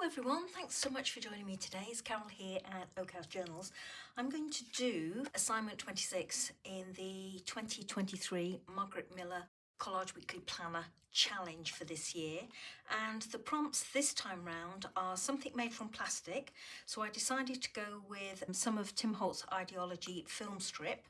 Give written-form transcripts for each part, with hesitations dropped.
everyone, thanks so much for joining me today. It's Carol here at Oak House Journals. I'm going to do assignment 26 in the 2023 Margarete Miller Collage Weekly Planner challenge for this year, and the prompts this time round are something made from plastic, so I decided to go with some of Tim Holt's Idea-ology film strip,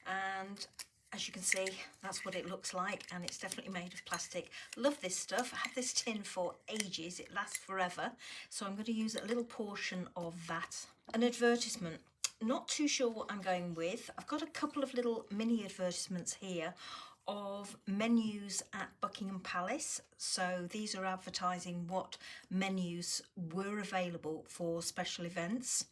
and as you can see, that's what it looks like, and it's definitely made of plastic. Love this stuff. I have this tin for ages. It lasts forever. So I'm going to use a little portion of that. An advertisement. Not too sure what I'm going with. I've got a couple of little mini advertisements here of menus at Buckingham Palace. So these are advertising what menus were available for special events.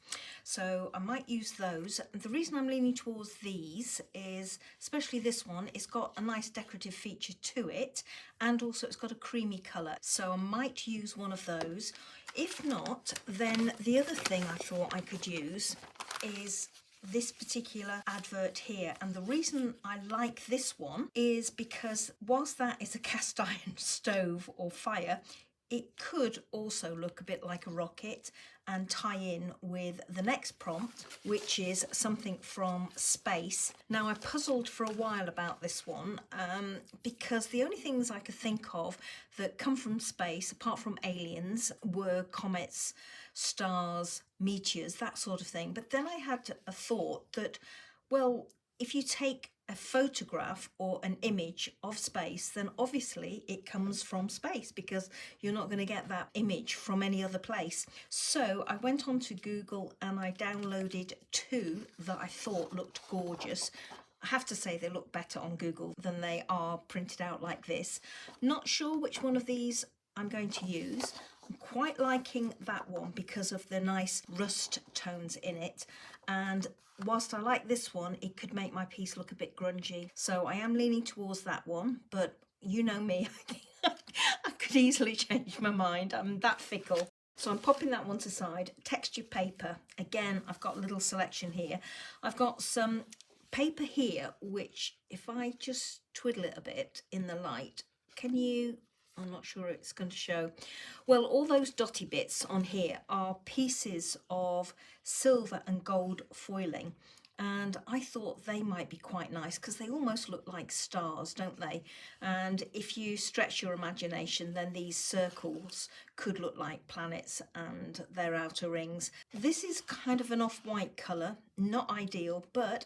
So I might use those. The reason I'm leaning towards these is, especially this one, it's got a nice decorative feature to it, and also it's got a creamy colour. So I might use one of those. If not, then the other thing I thought I could use is this particular advert here, and the reason I like this one is because whilst that is a cast iron stove or fire, it could also look a bit like a rocket and tie in with the next prompt, which is something from space. Now, I puzzled for a while about this one because the only things I could think of that come from space, apart from aliens, were comets, stars, meteors, that sort of thing. But then I had a thought that, well, if you take a photograph or an image of space, then obviously it comes from space, because you're not going to get that image from any other place. So I went on to Google and I downloaded two that I thought looked gorgeous. I have to say they look better on Google than they are printed out like this. Not sure which one of these I'm going to use. I'm quite liking that one because of the nice rust tones in it, and whilst I like this one, it could make my piece look a bit grungy, so I am leaning towards that one. But you know me, I could easily change my mind. I'm that fickle. So I'm popping that one to side. Textured paper, again, I've got a little selection here. I've got some paper here which, if I just twiddle it a bit in the light, I'm not sure it's going to show. Well, all those dotty bits on here are pieces of silver and gold foiling, and I thought they might be quite nice because they almost look like stars, don't they? And if you stretch your imagination, then these circles could look like planets and their outer rings. This is kind of an off-white colour, not ideal, but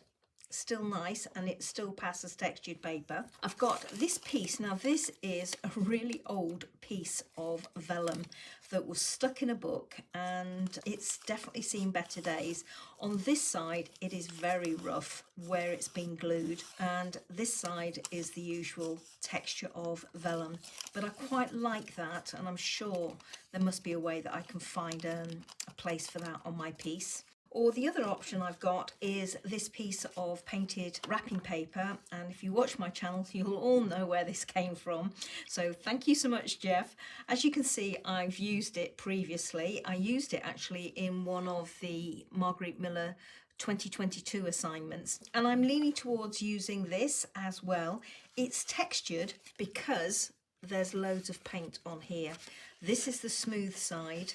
still nice, and it still passes textured paper. I've got this piece. Now, this is a really old piece of vellum that was stuck in a book, and it's definitely seen better days. On this side, it is very rough where it's been glued, and this side is the usual texture of vellum. But I quite like that, and I'm sure there must be a way that I can find a place for that on my piece. Or the other option I've got is this piece of painted wrapping paper, and if you watch my channel you'll all know where this came from, so thank you so much, Jeff. As you can see, I've used it previously. I used it actually in one of the Margarete Miller 2022 assignments, and I'm leaning towards using this as well. It's textured because there's loads of paint on here. This is the smooth side.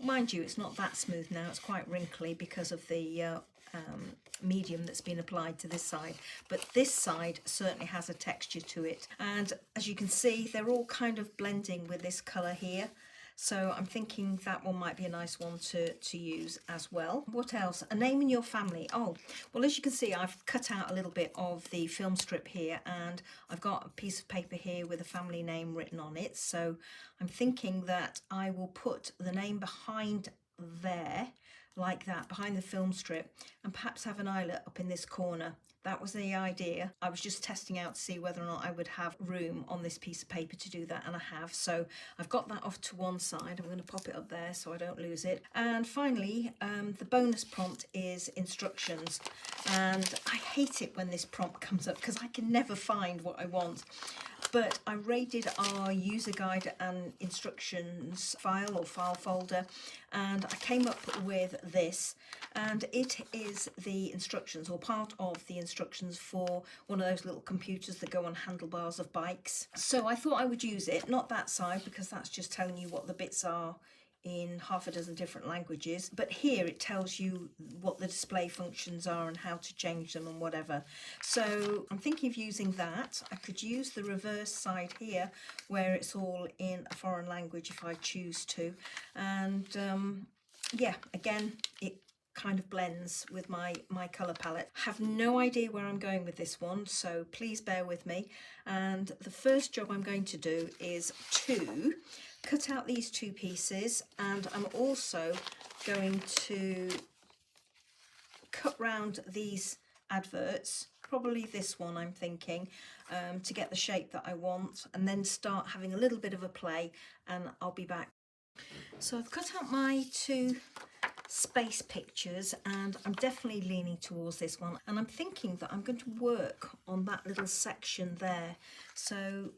Mind you, it's not that smooth now, it's quite wrinkly because of the medium that's been applied to this side, but this side certainly has a texture to it, and as you can see, they're all kind of blending with this colour here. So I'm thinking that one might be a nice one to use as well. What else? A name in your family. Oh, well, as you can see, I've cut out a little bit of the film strip here, and I've got a piece of paper here with a family name written on it. So I'm thinking that I will put the name behind there, like that, behind the film strip, and perhaps have an eyelet up in this corner. That was the idea. I was just testing out to see whether or not I would have room on this piece of paper to do that, and I have. So I've got that off to one side. I'm going to pop it up there so I don't lose it. And finally, the bonus prompt is instructions. And I hate it when this prompt comes up because I can never find what I want. But I raided our user guide and instructions file or file folder, and I came up with this, and it is the instructions, or part of the instructions, for one of those little computers that go on handlebars of bikes. So I thought I would use it, not that side because that's just telling you what the bits are in half a dozen different languages, but here it tells you what the display functions are and how to change them and whatever. So I'm thinking of using that. I could use the reverse side here where it's all in a foreign language if I choose to, and yeah, again, it kind of blends with my colour palette. Have no idea where I'm going with this one, so please bear with me. And the first job I'm going to do is to cut out these two pieces, and I'm also going to cut round these adverts, probably this one I'm thinking, to get the shape that I want, and then start having a little bit of a play, and I'll be back. So I've cut out my two space pictures and I'm definitely leaning towards this one, and I'm thinking that I'm going to work on that little section there. So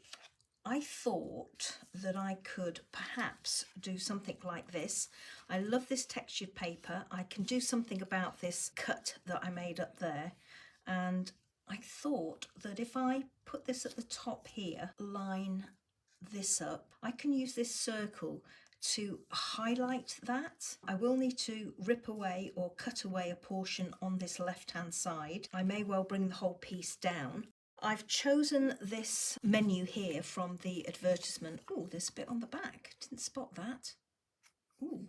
I thought that I could perhaps do something like this. I love this textured paper. I can do something about this cut that I made up there, and I thought that if I put this at the top here, line this up, I can use this circle to highlight that. I will need to rip away or cut away a portion on this left hand side. I may well bring the whole piece down. I've chosen this menu here from the advertisement. Oh, there's a bit on the back. Didn't spot that. Ooh,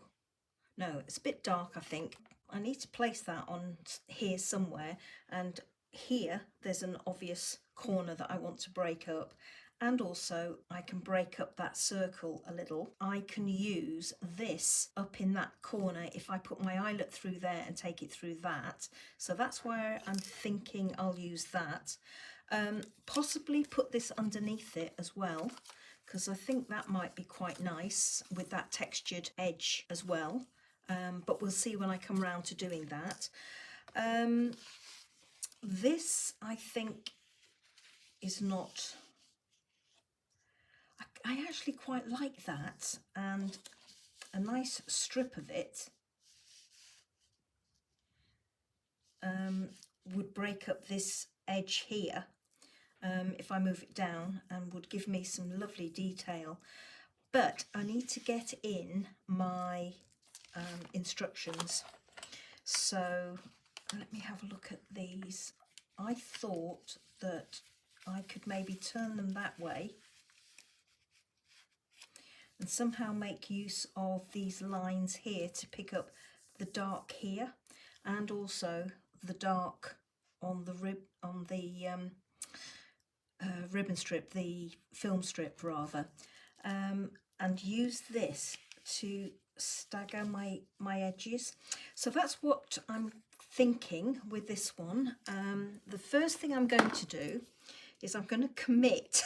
no, it's a bit dark, I think. I need to place that on here somewhere, and here there's an obvious corner that I want to break up. And also I can break up that circle a little. I can use this up in that corner if I put my eyelet through there and take it through that. So that's where I'm thinking I'll use that. Possibly put this underneath it as well, because I think that might be quite nice with that textured edge as well. But we'll see when I come round to doing that. This, I think, is not... I actually quite like that, and a nice strip of it would break up this edge here if I move it down, and would give me some lovely detail. But I need to get in my instructions. So let me have a look at these. I thought that I could maybe turn them that way and somehow make use of these lines here to pick up the dark here, and also the dark on the ribbon strip, the film strip rather, and use this to stagger my edges. So that's what I'm thinking with this one. The first thing I'm going to do is I'm going to commit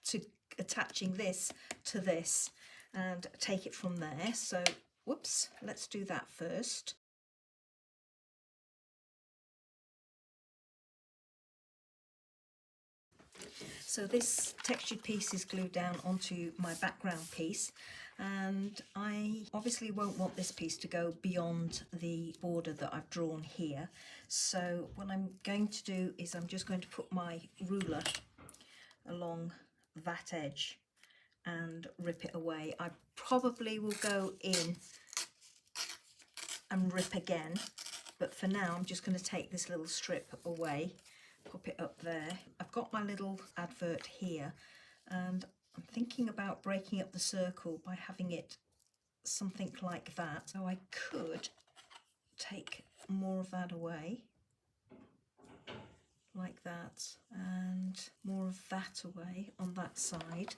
to attaching this to this and take it from there. So whoops, let's do that first. So this textured piece is glued down onto my background piece, and I obviously won't want this piece to go beyond the border that I've drawn here. So what I'm going to do is I'm just going to put my ruler along that edge and rip it away. I probably will go in and rip again, but for now I'm just going to take this little strip away, pop it up there. I've got my little advert here, and I'm thinking about breaking up the circle by having it something like that. So I could take more of that away like that, and more of that away on that side.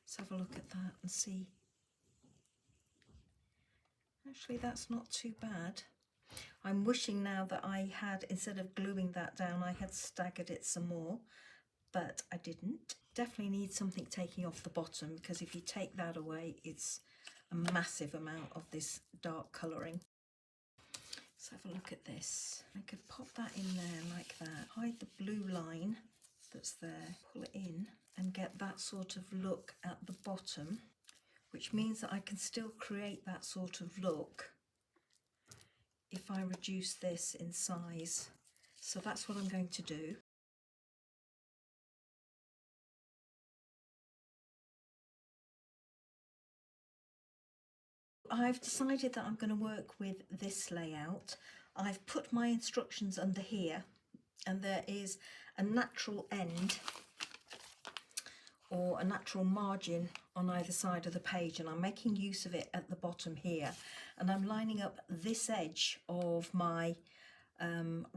Let's have a look at that and see. Actually, that's not too bad. I'm wishing now that I had, instead of gluing that down, I had staggered it some more, but I didn't. Definitely need something taking off the bottom, because if you take that away, it's a massive amount of this dark colouring. Let's have a look at this. I could pop that in there like that, hide the blue line that's there, pull it in, and get that sort of look at the bottom, which means that I can still create that sort of look if I reduce this in size. So that's what I'm going to do. I've decided that I'm going to work with this layout. I've put my instructions under here, and there is a natural end or a natural margin on either side of the page, and I'm making use of it at the bottom here, and I'm lining up this edge of my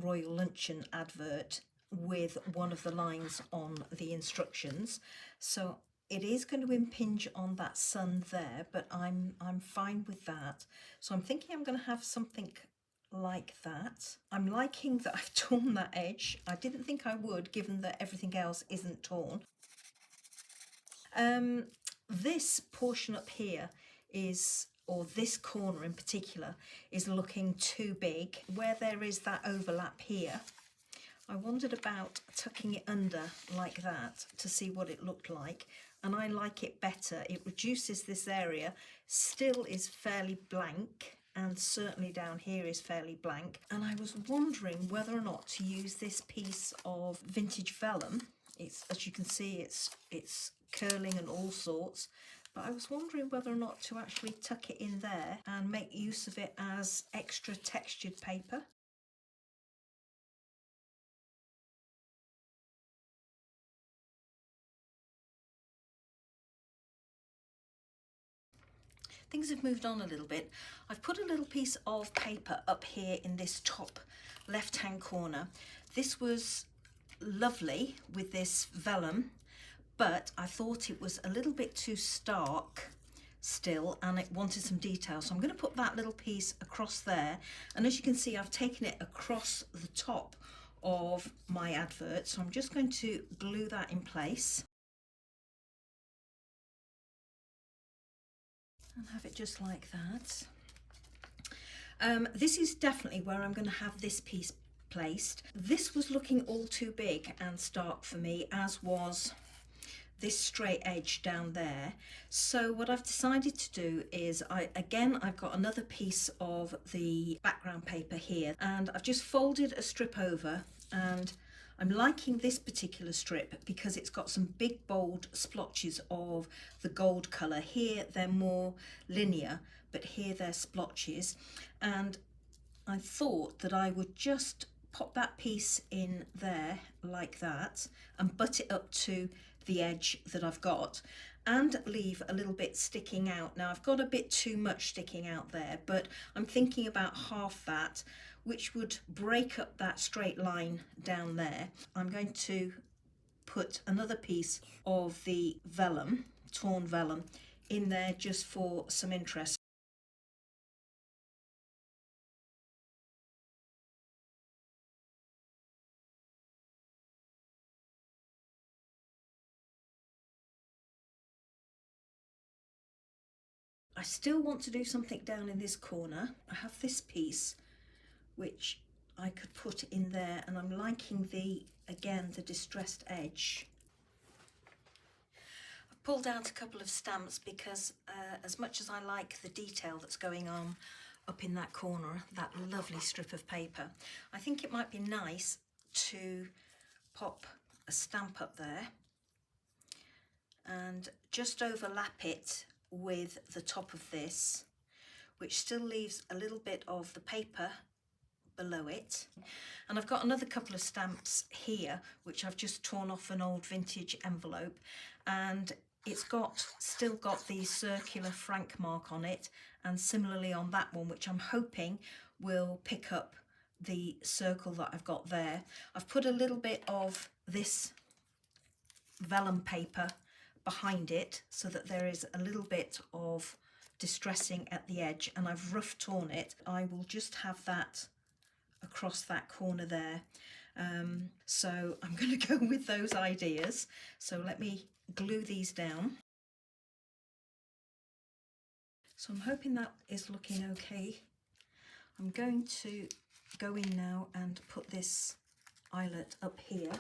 Royal Luncheon advert with one of the lines on the instructions. So it is going to impinge on that sun there, but I'm fine with that. So I'm thinking I'm going to have something like that. I'm liking that I've torn that edge. I didn't think I would, given that everything else isn't torn. This portion up here is, or this corner in particular, is looking too big. Where there is that overlap here, I wondered about tucking it under like that to see what it looked like, and I like it better. It reduces this area, still is fairly blank, and certainly down here is fairly blank, and I was wondering whether or not to use this piece of vintage vellum. It's, as you can see, it's curling and all sorts, but I was wondering whether or not to actually tuck it in there and make use of it as extra textured paper. Things have moved on a little bit. I've put a little piece of paper up here in this top left-hand corner. This was lovely with this vellum, but I thought it was a little bit too stark still, and it wanted some detail. So I'm going to put that little piece across there, and as you can see, I've taken it across the top of my advert. So I'm just going to glue that in place and have it just like that. This is definitely where I'm going to have this piece placed. This was looking all too big and stark for me, as was this straight edge down there. So what I've decided to do is, I've got another piece of the background paper here, and I've just folded a strip over, and I'm liking this particular strip because it's got some big bold splotches of the gold colour. Here they're more linear, but here they're splotches, and I thought that I would just pop that piece in there like that and butt it up to the edge that I've got, and leave a little bit sticking out. Now I've got a bit too much sticking out there, but I'm thinking about half that, which would break up that straight line down there. I'm going to put another piece of the vellum, torn vellum, in there just for some interest. I still want to do something down in this corner. I have this piece which I could put in there, and I'm liking again the distressed edge. I've pulled out a couple of stamps because as much as I like the detail that's going on up in that corner, that lovely strip of paper, I think it might be nice to pop a stamp up there and just overlap it with the top of this, which still leaves a little bit of the paper below it. And I've got another couple of stamps here which I've just torn off an old vintage envelope, and it's still got the circular frank mark on it, and similarly on that one, which I'm hoping will pick up the circle that I've got there. I've put a little bit of this vellum paper behind it so that there is a little bit of distressing at the edge, and I've rough torn it. I will just have that across that corner there. So I'm going to go with those ideas. So let me glue these down. So I'm hoping that is looking okay. I'm going to go in now and put this eyelet up here.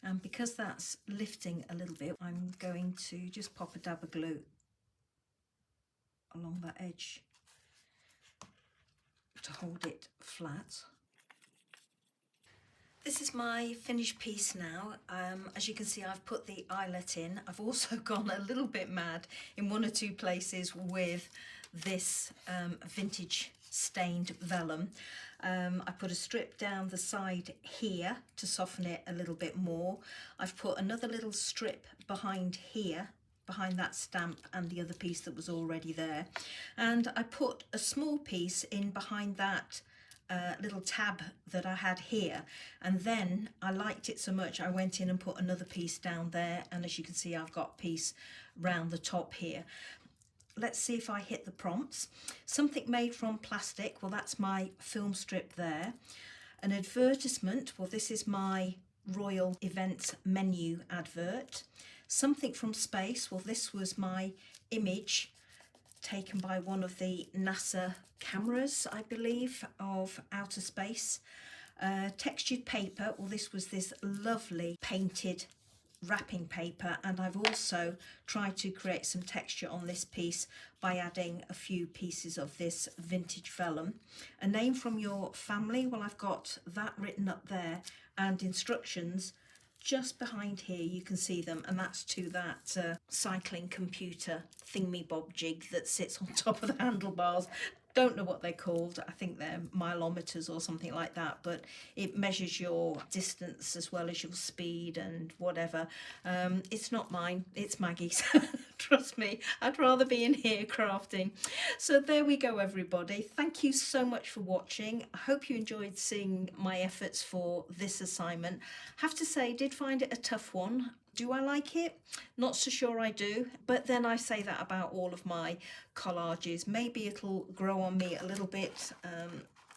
And because that's lifting a little bit, I'm going to just pop a dab of glue along that edge. to hold it flat. This is my finished piece now. As you can see, I've put the eyelet in. I've also gone a little bit mad in one or two places with this vintage stained vellum. I put a strip down the side here to soften it a little bit more. I've put another little strip behind here, behind that stamp and the other piece that was already there. And I put a small piece in behind that little tab that I had here, and then I liked it so much I went in and put another piece down there, and as you can see I've got a piece round the top here. Let's see if I hit the prompts. Something made from plastic, well that's my film strip there. An advertisement, well this is my royal events menu advert. Something from space, well this was my image taken by one of the NASA cameras, I believe, of outer space. Textured paper, well this was this lovely painted wrapping paper, and I've also tried to create some texture on this piece by adding a few pieces of this vintage vellum. A name from your family, well I've got that written up there, and instructions just behind here, you can see them, and that's to that cycling computer thingy-bob jig that sits on top of the handlebars. Don't know what they're called, I think they're mileometers or something like that, but it measures your distance as well as your speed and whatever. It's not mine, it's Maggie's. Trust me, I'd rather be in here crafting. So there we go everybody, thank you so much for watching. I hope you enjoyed seeing my efforts for this assignment. Have to say, did find it a tough one. Do I like it? Not so sure I do, but then I say that about all of my collages. Maybe it'll grow on me a little bit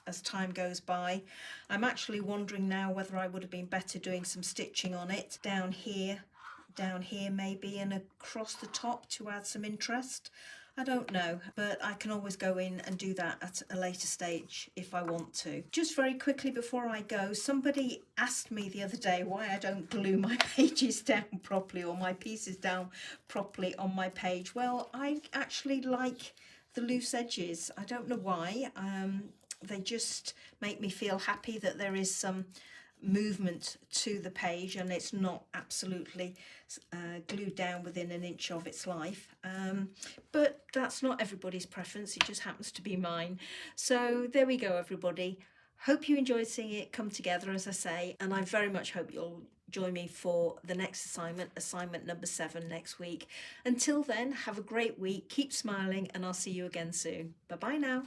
as time goes by. I'm actually wondering now whether I would have been better doing some stitching on it down here maybe, and across the top to add some interest. I don't know, but I can always go in and do that at a later stage if I want to. Just very quickly before I go, somebody asked me the other day why I don't glue my pages down properly or my pieces down properly on my page. Well, I actually like the loose edges. I don't know why. They just make me feel happy that there is some movement to the page and it's not absolutely glued down within an inch of its life, but that's not everybody's preference, it just happens to be mine. So there we go everybody, hope you enjoyed seeing it come together as I say, and I very much hope you'll join me for the next assignment number 7 next week. Until then, have a great week, keep smiling, and I'll see you again soon. Bye bye now.